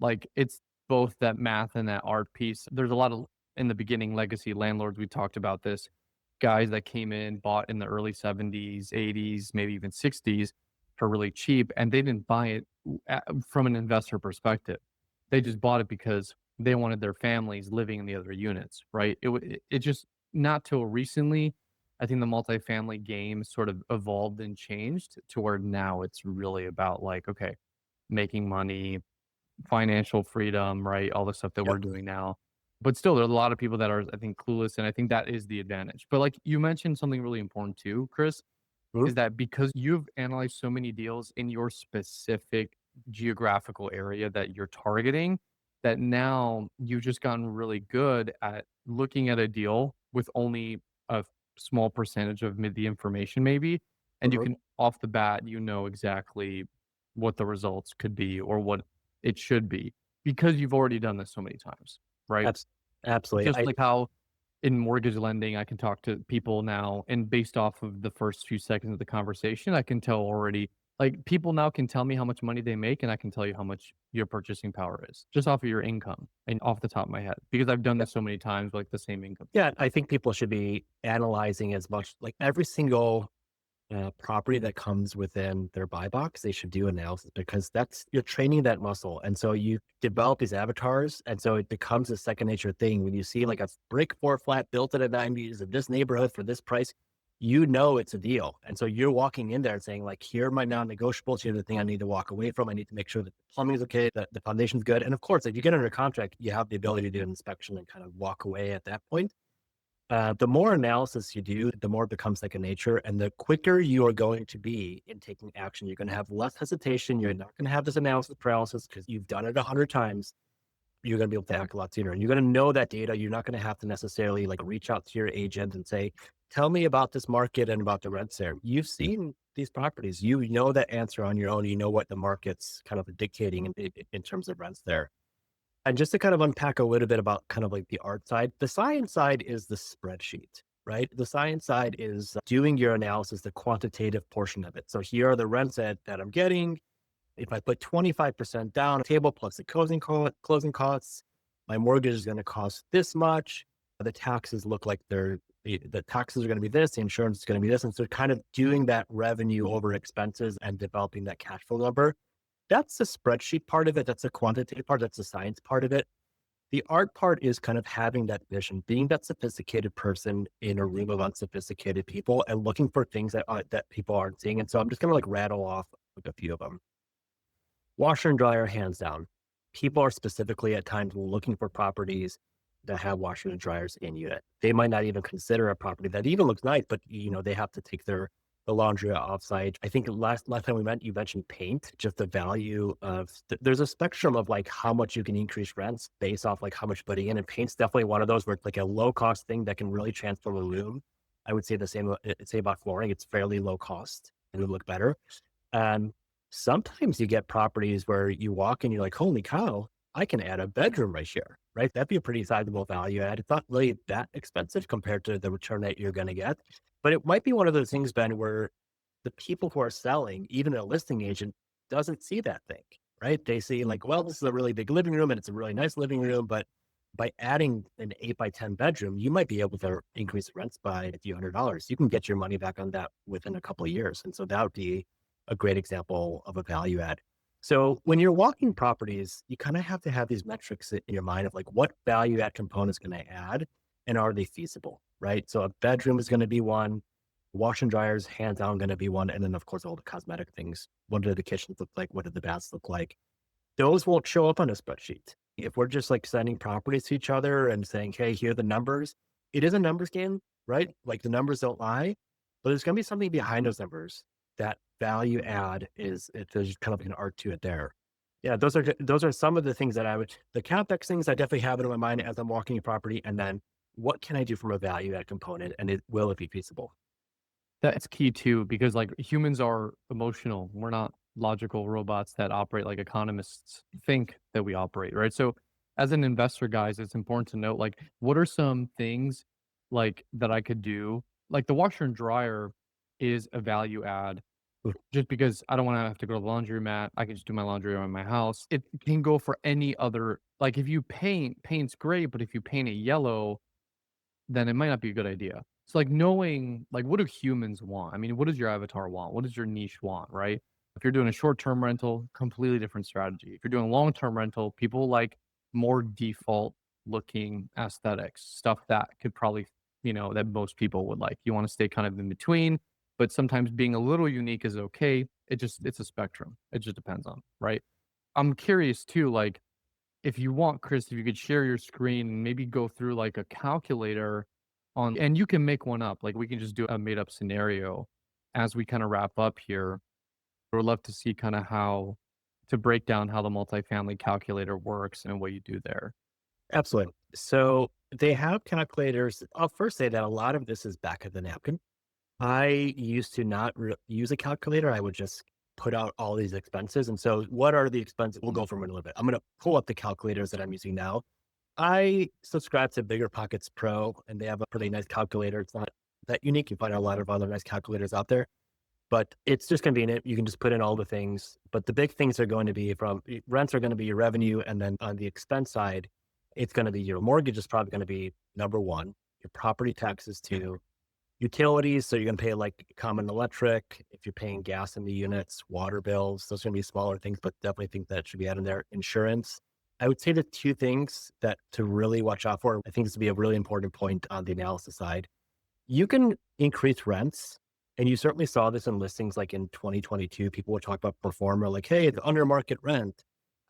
like it's both that math and that art piece. There's a lot of in the beginning legacy landlords. We talked about this, guys that came in, bought in the early 70s, 80s, maybe even 60s for really cheap, and they didn't buy it from an investor perspective. They just bought it because they wanted their families living in the other units, right? It just not till recently, I think the multifamily game sort of evolved and changed to where now it's really about like, okay, making money, financial freedom, right? All the stuff that we're Yep. doing now. But still, there are a lot of people that are, I think, clueless. And I think that is the advantage. But like you mentioned something really important too, Chris, Mhm. is that because you've analyzed so many deals in your specific geographical area that you're targeting, that now you've just gotten really good at looking at a deal with only a small percentage of the information, maybe. And you Mhm. can, off the bat, you know exactly what the results could be or what it should be because you've already done this so many times, right? Abs- Absolutely. Just like how in mortgage lending, I can talk to people now, and based off of the first few seconds of the conversation, I can tell already. Like people now can tell me how much money they make, and I can tell you how much your purchasing power is just off of your income and off the top of my head because I've done this so many times, like the same income. Yeah, I think people should be analyzing as much like every single property that comes within their buy box, they should do analysis because that's you're training that muscle. And so you develop these avatars. And so it becomes a second nature thing. When you see like a brick 4 flat built in the 90s in this neighborhood for this price, you know it's a deal. And so you're walking in there and saying, like, here are my non-negotiables. Here's the thing I need to walk away from. I need to make sure that the plumbing is okay, that the foundation's good. And of course, if you get under contract, you have the ability to do an inspection and kind of walk away at that point. The more analysis you do, the more it becomes second nature, and the quicker you are going to be in taking action. You're going to have less hesitation. You're not going to have this analysis paralysis because you've done it 100 times. You're going to be able to act a lot sooner, and you're going to know that data. You're not going to have to necessarily like reach out to your agent and say, "Tell me about this market and about the rents there." You've seen these properties. You know that answer on your own. You know what the market's kind of dictating in terms of rents there. And just to kind of unpack a little bit about kind of like the art side, the science side is the spreadsheet, right? The science side is doing your analysis, the quantitative portion of it. So here are the rents that I'm getting. If I put 25% down on the table plus the closing costs, my mortgage is going to cost this much. The taxes look like they're the taxes are going to be this, the insurance is going to be this. And so kind of doing that revenue over expenses and developing that cash flow number, that's the spreadsheet part of it. That's the quantitative part. That's the science part of it. The art part is kind of having that vision, being that sophisticated person in a room of unsophisticated people and looking for things that people aren't seeing. And so I'm just going to like rattle off like a few of them. Washer and dryer, hands down. People are specifically at times looking for properties that have washers and dryers in unit. They might not even consider a property that even looks nice, but they have to take the laundry offsite. I think last time we met, you mentioned paint, just the value of there's a spectrum of like how much you can increase rents based off like how much putting in. And paint's definitely one of those where it's like a low cost thing that can really transform a room. I would say the same say about flooring. It's fairly low cost and it would look better. Um, Sometimes you get properties where you walk and you're like, holy cow, I can add a bedroom right here, right? That'd be a pretty sizable value add. It's not really that expensive compared to the return that you're going to get. But it might be one of those things, Ben, where the people who are selling, even a listing agent, doesn't see that thing, right? They see like, well, this is a really big living room and it's a really nice living room, but by adding an 8 by 10 bedroom, you might be able to increase rents by a few $100s. You can get your money back on that within a couple of years. And so that would be a great example of a value add. So when you're walking properties, you kind of have to have these metrics in your mind of like what value add component is going to add and are they feasible, right? So a bedroom is going to be one, wash and dryers, hands down going to be one. And then of course, all the cosmetic things. What do the kitchens look like? What do the baths look like? Those won't show up on a spreadsheet. If we're just like sending properties to each other and saying, hey, here are the numbers, it is a numbers game, right? Like the numbers don't lie, but there's going to be something behind those numbers. That value add there's kind of like an art to it there. Yeah, those are some of the things that the CapEx things I definitely have it in my mind as I'm walking a property. And then what can I do from a value add component and will it be feasible? That's key too, because like humans are emotional. We're not logical robots that operate like economists think that we operate, right? So as an investor, guys, it's important to note like what are some things like that I could do? Like the washer and dryer is a value add Mm. just because I don't want to have to go to the laundromat. I can just do my laundry around my house. It can go for any other like if you paint's great, but if you paint it yellow, then it might not be a good idea. So like knowing like what do humans want? I mean, what does your avatar want? What does your niche want, right? If you're doing a short-term rental, completely different strategy. If you're doing long-term rental, people like more default looking aesthetics, stuff that could probably, that most people would like. You want to stay kind of in between, but sometimes being a little unique is okay. It's a spectrum. It just depends on, right? I'm curious too, like if you want, Chris, if you could share your screen and maybe go through like a calculator and you can make one up. Like we can just do a made up scenario as we kind of wrap up here. I would love to see kind of to break down how the multifamily calculator works and what you do there. Absolutely. So they have calculators. I'll first say that a lot of this is back of the napkin. I used to not use a calculator. I would just put out all these expenses. And so, what are the expenses? We'll go from it a little bit. I'm going to pull up the calculators that I'm using now. I subscribe to Bigger Pockets Pro, and they have a pretty nice calculator. It's not that unique. You find a lot of other nice calculators out there, but it's just convenient. You can just put in all the things. But the big things are going to be from rents are going to be your revenue. And then on the expense side, it's going to be your mortgage is probably going to be number one, your property taxes two, utilities, so you're going to pay like common electric. If you're paying gas in the units, water bills, those are going to be smaller things, but definitely think that should be added in there. Insurance. I would say the two things that to really watch out for, I think this would be a really important point on the analysis side. You can increase rents, and you certainly saw this in listings like in 2022. People would talk about performer, like, hey, it's under market rent.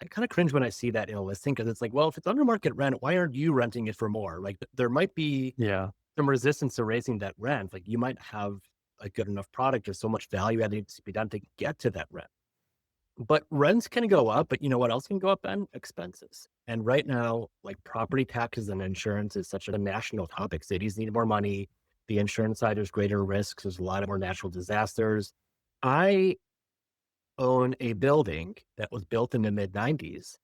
I kind of cringe when I see that in a listing because it's like, well, if it's under market rent, why aren't you renting it for more? Like there might be Yeah. some resistance to raising that rent. Like you might have a good enough product or so much value that needs to be done to get to that rent. But rents can go up, but you know what else can go up, Ben? Expenses. And right now, like property taxes and insurance is such a national topic. Cities need more money. The insurance side, there's greater risks. There's a lot of more natural disasters. I own a building that was built in the mid 90s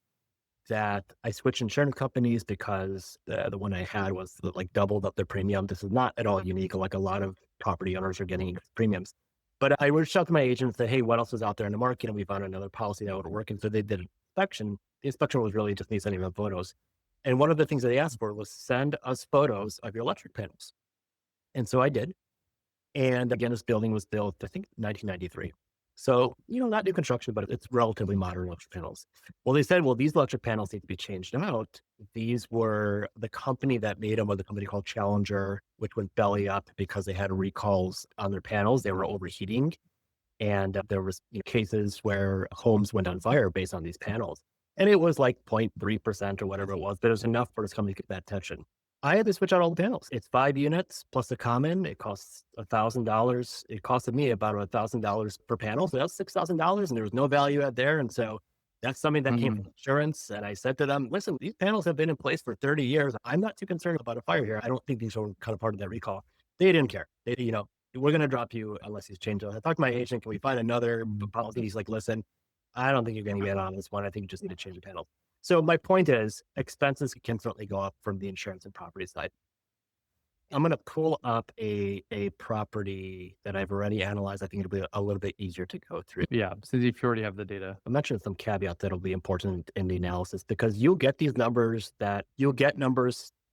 that I switched insurance companies because the one I had was like doubled up their premium. This is not at all unique. Like a lot of property owners are getting premiums. But I reached out to my agent and said, hey, what else is out there in the market? And we found another policy that would work. And so they did an inspection. The inspection was really just me sending them photos. And one of the things that they asked for was send us photos of your electric panels. And so I did. And again, this building was built, I think, 1993. So, not new construction, but it's relatively modern electric panels. Well, they said, well, these electric panels need to be changed out. These were the company that made them was a company called Challenger, which went belly up because they had recalls on their panels. They were overheating. And there was cases where homes went on fire based on these panels. And it was like 0.3% or whatever it was, but it was enough for this company to get that attention. I had to switch out all the panels. It's 5 units plus a common. It costs $1,000. It costed me about $1,000 per panel. So that's $6,000 and there was no value add there. And so that's something that came from insurance. And I said to them, listen, these panels have been in place for 30 years. I'm not too concerned about a fire here. I don't think these were kind of part of that recall. They didn't care. We're going to drop you unless he's changed. I talked to my agent. Can we find another policy? He's like, listen, I don't think you're going to get on this one. I think you just need to change the panel. So my point is expenses can certainly go up from the insurance and property side. I'm going to pull up a property that I've already analyzed. I think it'll be a little bit easier to go through. Yeah, since if you already have the data. I mentioned some caveats that'll be important in the analysis because you'll get these numbers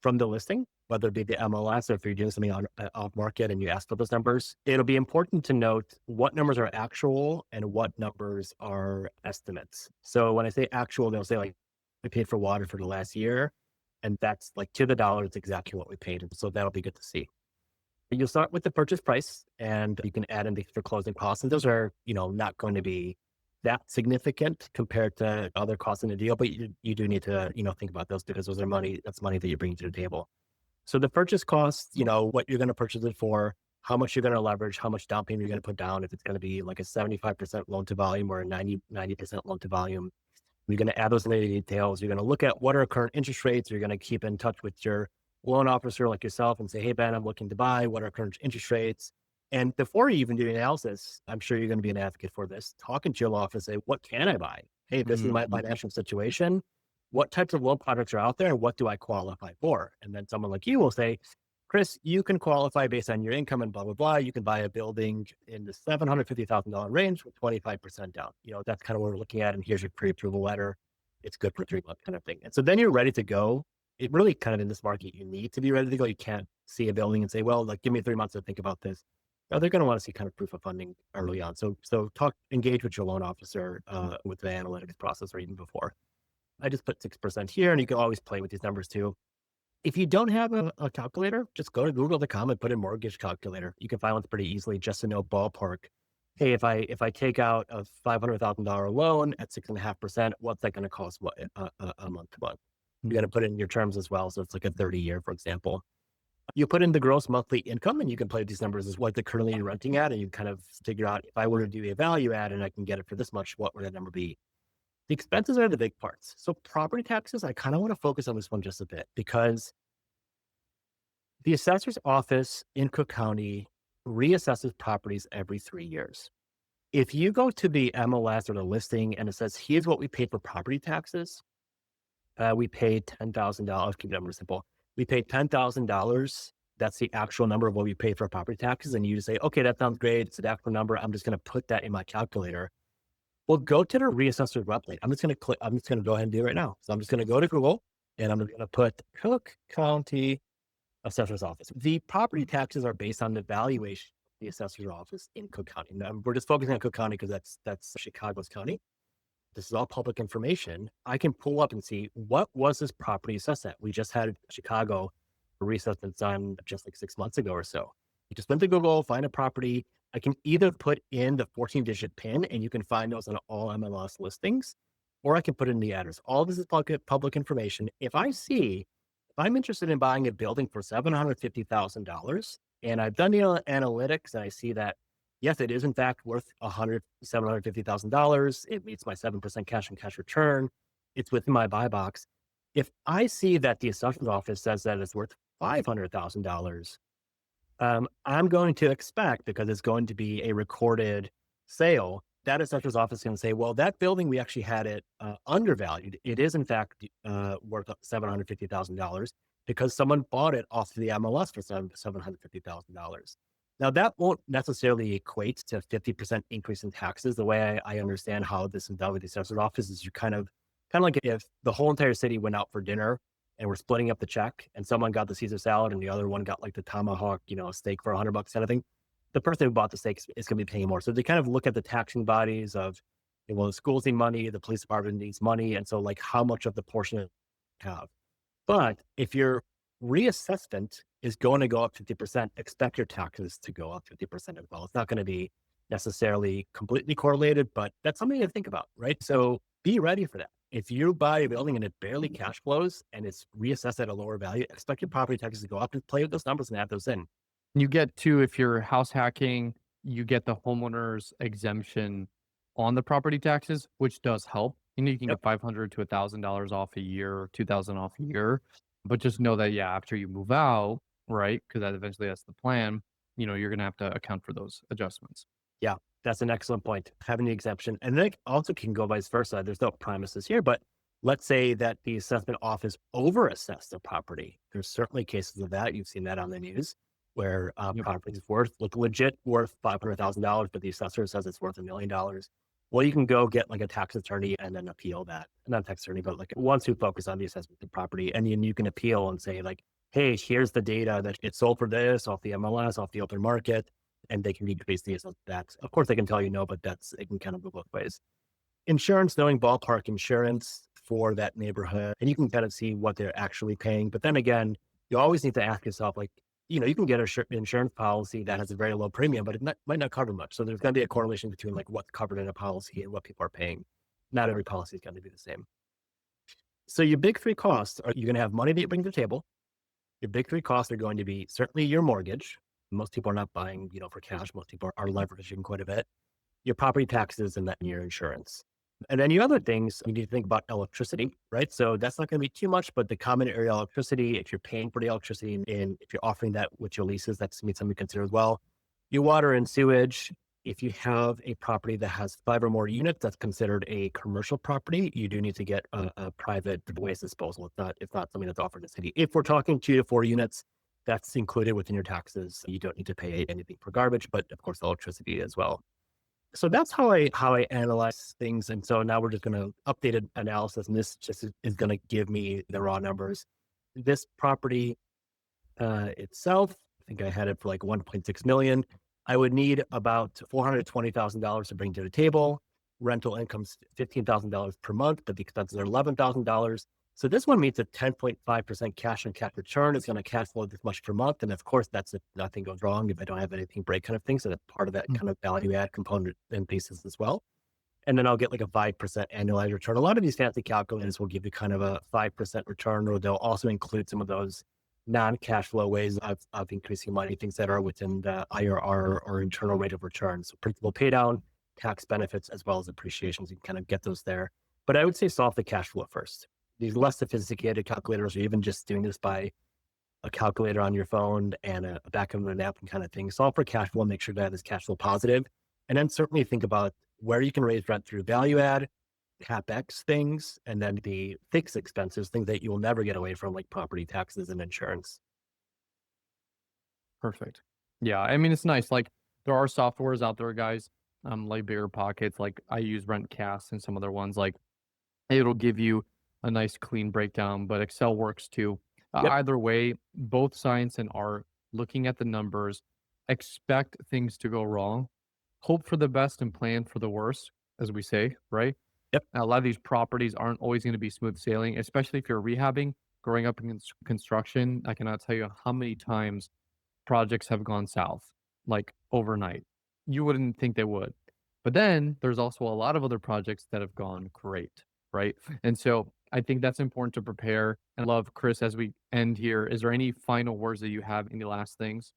from the listing, whether it be the MLS or if you're doing something on off market and you ask for those numbers. It'll be important to note what numbers are actual and what numbers are estimates. So when I say actual, they'll say like we paid for water for the last year. And that's like to the dollar, it's exactly what we paid. So that'll be good to see. You'll start with the purchase price and you can add in the extra closing costs. And those are, not going to be that significant compared to other costs in the deal, but you do need to, think about those because that's money that you're bringing to the table. So the purchase costs, what you're going to purchase it for, how much you're going to leverage, how much down payment you're going to put down, if it's going to be like a 75% loan to volume or a 90% loan to volume. You're going to add those later details. You're going to look at what are current interest rates. You're going to keep in touch with your loan officer like yourself and say, hey, Ben, I'm looking to buy. What are current interest rates? And before you even do the analysis, I'm sure you're going to be an advocate for this. Talking to your law office, say, what can I buy? Hey, this is my financial situation. What types of loan products are out there? And what do I qualify for? And then someone like you will say, Chris, you can qualify based on your income and blah, blah, blah. You can buy a building in the $750,000 range with 25% down. That's kind of what we're looking at. And here's your pre-approval letter. It's good for 3 months kind of thing. And so then you're ready to go. It really kind of in this market, you need to be ready to go. You can't see a building and say, well, like, give me 3 months to think about this. No, they're going to want to see kind of proof of funding early on. So engage with your loan officer with the analytics process or even before. I just put 6% here and you can always play with these numbers too. If you don't have a calculator, just go to Google.com and put in mortgage calculator. You can find one pretty easily just to know ballpark. Hey, if I take out a $500,000 loan at 6.5%, what's that going to cost a month to month? You got to put in your terms as well. So it's like a 30-year, for example. You put in the gross monthly income and you can play with these numbers as what they're currently renting at. And you kind of figure out if I were to do a value add and I can get it for this much, what would that number be? The expenses are the big parts. So property taxes, I kind of want to focus on this one just a bit because the assessor's office in Cook County reassesses properties every 3 years. If you go to the MLS or the listing and it says, here's what we paid for property taxes, we paid $10,000. Keep the number simple. We paid $10,000. That's the actual number of what we paid for property taxes. And you just say, okay, that sounds great. It's an actual number. I'm just going to put that in my calculator. Well, go to the reassessor's website. I'm just going to go ahead and do it right now. So I'm just going to go to Google and I'm going to put Cook County Assessor's Office. The property taxes are based on the valuation of the assessor's office in Cook County. Now, we're just focusing on Cook County because that's Chicago's county. This is all public information. I can pull up and see what was this property assessed at. We just had Chicago reassessment done just like 6 months ago or so. You just went to Google, find a property. I can either put in the 14-digit PIN and you can find those on all MLS listings, or I can put in the address. All this is public information. If I'm interested in buying a building for $750,000 and I've done the analytics and I see that, yes, it is in fact worth $750,000. It meets my 7% cash on cash return. It's within my buy box. If I see that the assessor's office says that it's worth $500,000, I'm going to expect, because it's going to be a recorded sale, that assessor's office is going to say, well, that building, we actually had it undervalued. It is in fact worth $750,000 because someone bought it off the MLS for $750,000. Now, that won't necessarily equate to 50% increase in taxes. The way I understand how this is done with the assessor's office is you kind of like if the whole entire city went out for dinner and we're splitting up the check, and someone got the Caesar salad and the other one got like the tomahawk, steak for $100 kind of thing, the person who bought the steak is going to be paying more. So they kind of look at the taxing bodies of, well, the schools need money, the police department needs money, and so like how much of the portion have. But if your reassessment is going to go up 50%, expect your taxes to go up 50% as well. It's not going to be necessarily completely correlated, but that's something to think about, right? So be ready for that. If you buy a building and it barely cash flows and it's reassessed at a lower value, expect your property taxes to go up, and play with those numbers and add those in. You get to, if you're house hacking, you get the homeowner's exemption on the property taxes, which does help. You can Yep. get 500 to $1,000 off a year or 2,000 off a year. But just know that, yeah, after you move out, right? Because that eventually that's the plan, you're going to have to account for those adjustments. Yeah, that's an excellent point. Having the exemption. And then it also can go vice versa. There's no promises here, but let's say that the assessment office overassessed the property. There's certainly cases of that. You've seen that on the news where Yep. property is look legit worth $500,000, but the assessor says it's worth $1 million. Well, you can go get like a tax attorney and then appeal that. Not a tax attorney, but like ones who focus on the assessment of the property. And then you can appeal and say like, hey, here's the data that it sold for this off the MLS, off the open market, and they can decrease the assessment tax. Of course, they can tell you no, but it can kind of go both ways. Insurance, knowing ballpark insurance for that neighborhood, and you can kind of see what they're actually paying. But then again, you always need to ask yourself, like, you can get an insurance policy that has a very low premium, but might not cover much. So there's going to be a correlation between like what's covered in a policy and what people are paying. Not every policy is going to be the same. So your big three costs are, you're going to have money that you bring to the table. Your big three costs are going to be certainly your mortgage. Most people are not buying, for cash. Most people are leveraging quite a bit. Your property taxes, and then your insurance. And then your other things, you need to think about electricity, right? So that's not going to be too much, but the common area electricity, if you're paying for the electricity and if you're offering that with your leases, that's something to consider as well. Your water and sewage, if you have a property that has 5 or more units, that's considered a commercial property. You do need to get a private waste disposal. It's not something that's offered in the city. If we're talking 2 to 4 units, that's included within your taxes. You don't need to pay anything for garbage, but of course, electricity as well. So that's how I analyze things. And so now we're just going to updated analysis, and this just is going to give me the raw numbers. This property itself, I think I had it for like 1.6 million. I would need about $420,000 to bring to the table. Rental income's $15,000 per month, but the expenses are $11,000. So this one meets a 10.5% cash on cash return. It's going to cash flow this much per month. And of course, that's if nothing goes wrong, if I don't have anything break kind of thing. So that's part of that kind of value add component and thesis as well. And then I'll get like a 5% annualized return. A lot of these fancy calculators will give you kind of a 5% return, or they'll also include some of those non-cash flow ways of increasing money, things that are within the IRR or internal rate of return. So principal pay down, tax benefits, as well as appreciations. You can kind of get those there. But I would say solve the cash flow first. These less sophisticated calculators, or even just doing this by a calculator on your phone and a back of an napkin kind of thing, solve for cash flow, make sure that is cash flow positive. And then certainly think about where you can raise rent through value add, CapEx things, and then the fixed expenses, things that you will never get away from, like property taxes and insurance. Perfect. Yeah. I mean, it's nice. Like there are softwares out there, guys, like Bigger Pockets. Like I use Rentcast and some other ones. Like it'll give you a nice clean breakdown, but Excel works too. Yep. Either way, both science and art, looking at the numbers, expect things to go wrong, hope for the best and plan for the worst, as we say, right? Yep. A lot of these properties aren't always going to be smooth sailing, especially if you're rehabbing. Growing up in construction, I cannot tell you how many times projects have gone south, like overnight. You wouldn't think they would. But then there's also a lot of other projects that have gone great, right? And so I think that's important to prepare. And love, Chris, as we end here, is there any final words that you have? Any last things?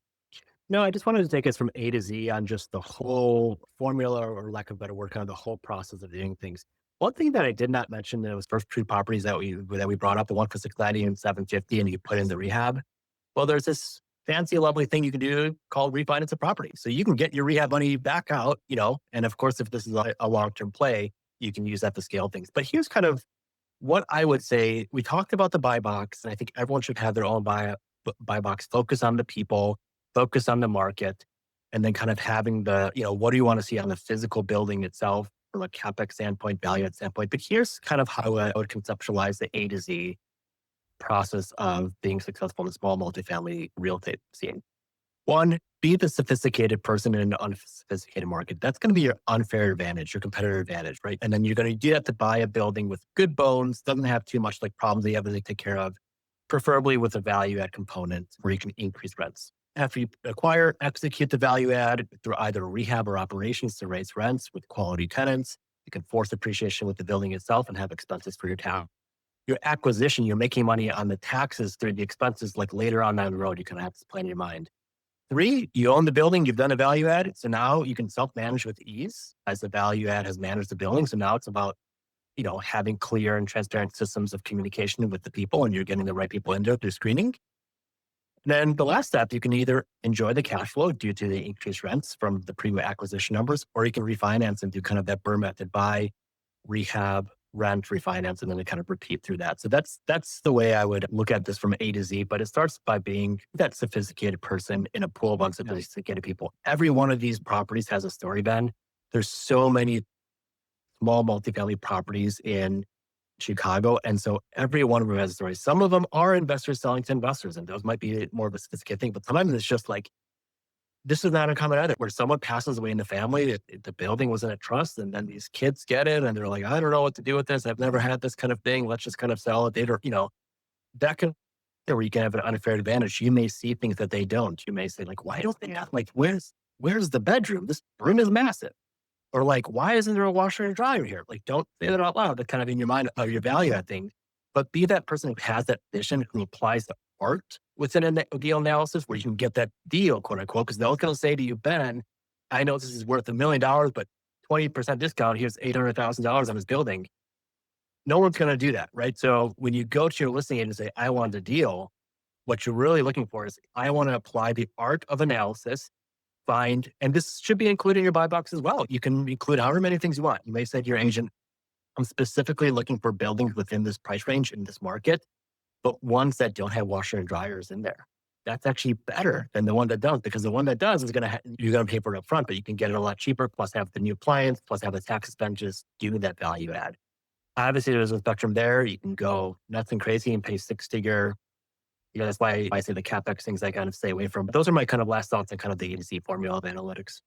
No, I just wanted to take us from A to Z on just the whole formula, or lack of a better word, kind of the whole process of doing things. One thing that I did not mention, that was first two properties that we brought up, the one for 690 and 750, and you put in the rehab. Well, there's this fancy, lovely thing you can do called refinance a property. So you can get your rehab money back out, and of course, if this is a long-term play, you can use that to scale things. But here's kind of what I would say. We talked about the buy box, and I think everyone should have their own buy box, focus on the people, focus on the market, and then kind of having the, what do you want to see on the physical building itself from a CapEx standpoint, value add standpoint. But here's kind of how I would conceptualize the A to Z. process of being successful in the small multifamily real estate scene. One, be the sophisticated person in an unsophisticated market. That's going to be your unfair advantage, your competitive advantage, right? And then you're going to do that to buy a building with good bones, doesn't have too much like problems that you have to take care of, preferably with a value add component where you can increase rents. After you acquire, execute the value add through either rehab or operations to raise rents with quality tenants. You can force appreciation with the building itself and have expenses for your town. Your acquisition, you're making money on the taxes through the expenses like later on down the road. You kind of have to plan in your mind. Three, you own the building, you've done a value add. So now you can self-manage with ease as the value add has managed the building. So now it's about, having clear and transparent systems of communication with the people and you're getting the right people into it through screening. And then the last step, you can either enjoy the cash flow due to the increased rents from the pre-acquisition numbers, or you can refinance and do kind of that BRRRR method, buy, rehab, rent, refinance, and then they kind of repeat through that. So that's the way I would look at this from A to Z. But it starts by being that sophisticated person in a pool of unsophisticated people. Every one of these properties has a story, Ben. There's so many small multifamily properties in Chicago. And so every one of them has a story. Some of them are investors selling to investors, and those might be more of a sophisticated thing. But sometimes it's just like, this is not uncommon either, where someone passes away in the family, the building was in a trust, and then these kids get it, and they're like, I don't know what to do with this. I've never had this kind of thing. Let's just kind of sell it. They don't, that can, where you can have an unfair advantage. You may see things that they don't. You may say, like, why don't they have, like, where's the bedroom? This room is massive. Or like, why isn't there a washer and dryer here? Like, don't say that out loud. That's kind of in your mind of your value add thing. But be that person who has that vision, who applies the art within a deal analysis where you can get that deal, quote unquote. Because they're going to say to you, Ben, I know this is worth $1 million, but 20% discount, here's $800,000 on this building. No one's going to do that, right? So when you go to your listing agent and say, I want a deal, what you're really looking for is, I want to apply the art of analysis, find, and this should be included in your buy box as well. You can include however many things you want. You may say to your agent, I'm specifically looking for buildings within this price range in this market, but ones that don't have washer and dryers in there. That's actually better than the one that does, because the one that does is you're going to pay for it up front, but you can get it a lot cheaper, plus have the new appliance, plus have the tax expenses, do that value add. Obviously, there's a spectrum there. You can go nuts and crazy and pay six-figure. That's why I say the CapEx things I kind of stay away from. But those are my kind of last thoughts on kind of the A to Z formula of analytics.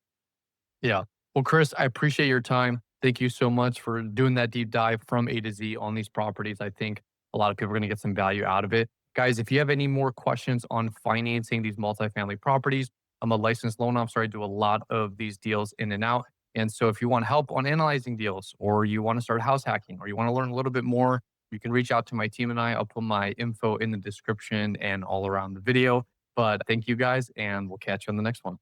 Yeah. Well, Chris, I appreciate your time. Thank you so much for doing that deep dive from A to Z on these properties. I think a lot of people are going to get some value out of it. Guys, if you have any more questions on financing these multifamily properties, I'm a licensed loan officer. I do a lot of these deals in and out. And so if you want help on analyzing deals, or you want to start house hacking, or you want to learn a little bit more, you can reach out to my team and I. I'll put my info in the description and all around the video. But thank you guys, and we'll catch you on the next one.